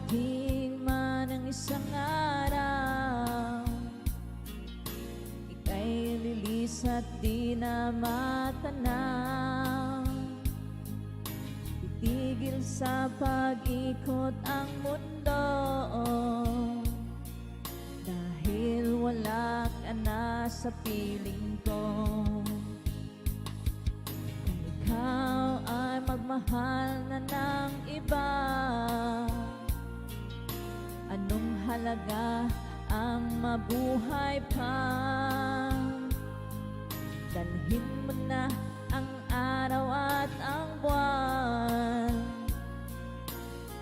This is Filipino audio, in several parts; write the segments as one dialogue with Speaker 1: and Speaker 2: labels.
Speaker 1: Darating man ang isang araw, ika'y lilis at di na matanaw. Titigil sa pag-ikot ang mundo, dahil wala ka na sa piling ko. Kung ikaw ay magmahal na ng iba, anong halaga ang mabuhay pa? Dalhin mo na ang araw at ang buwan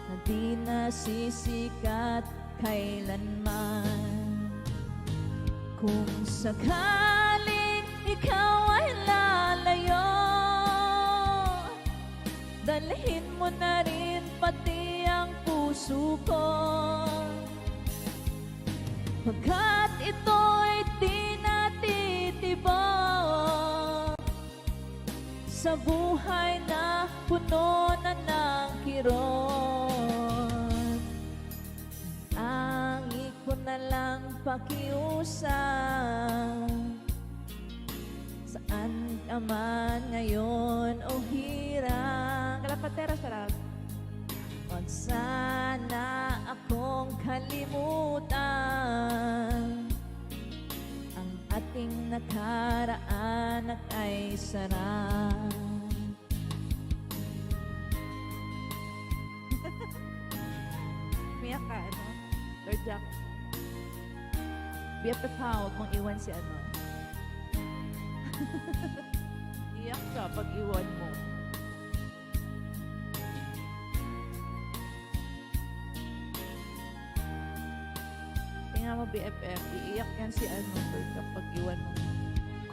Speaker 1: na di nasisikat kailanman. Kung sakaling ikaw ay lalayo, dalhin mo na rin pati ang puso ko, pagkat ito'y di natitibok sa buhay na puno na ng kirot. Tangi ko na lang pakiusap, saan ka man ngayon o hirap.
Speaker 2: Kalapatera sarap.
Speaker 1: Huwag sana akong kalimutan, ang ating nakaraan ay sarap.
Speaker 2: Umiyak ka, ano? Lord Jack. BFF ha, huwag mong iwan si ano. Iyak ka pag iwan mo. Tingnan mo BFF, iiyak yan si ano, Lord Jack, pag iwan mo.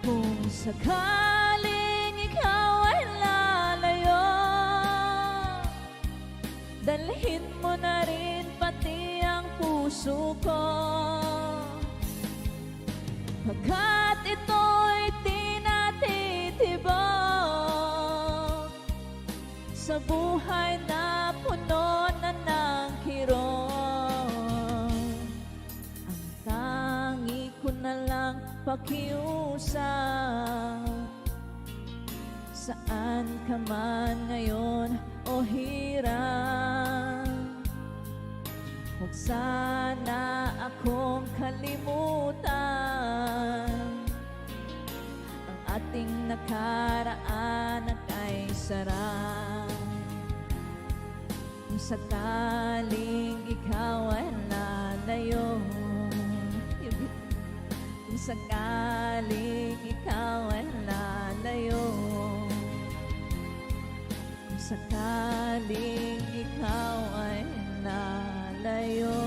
Speaker 1: Kung sakaling ikaw ay lalayo, dalhin mo na rin pati ang puso ko, pagkat ito'y di natitibok sa buhay na puno na ng kirot. Ang tangi ko na lang pakiusap, saan ka man ngayon o hirap. Huwag sana akong kalimutan, ang ating nakaraan ay sarap. Kung sakaling ikaw ay lalayo, kung sakaling ikaw ay lalayo, kung sakaling ikaw ay lalayo.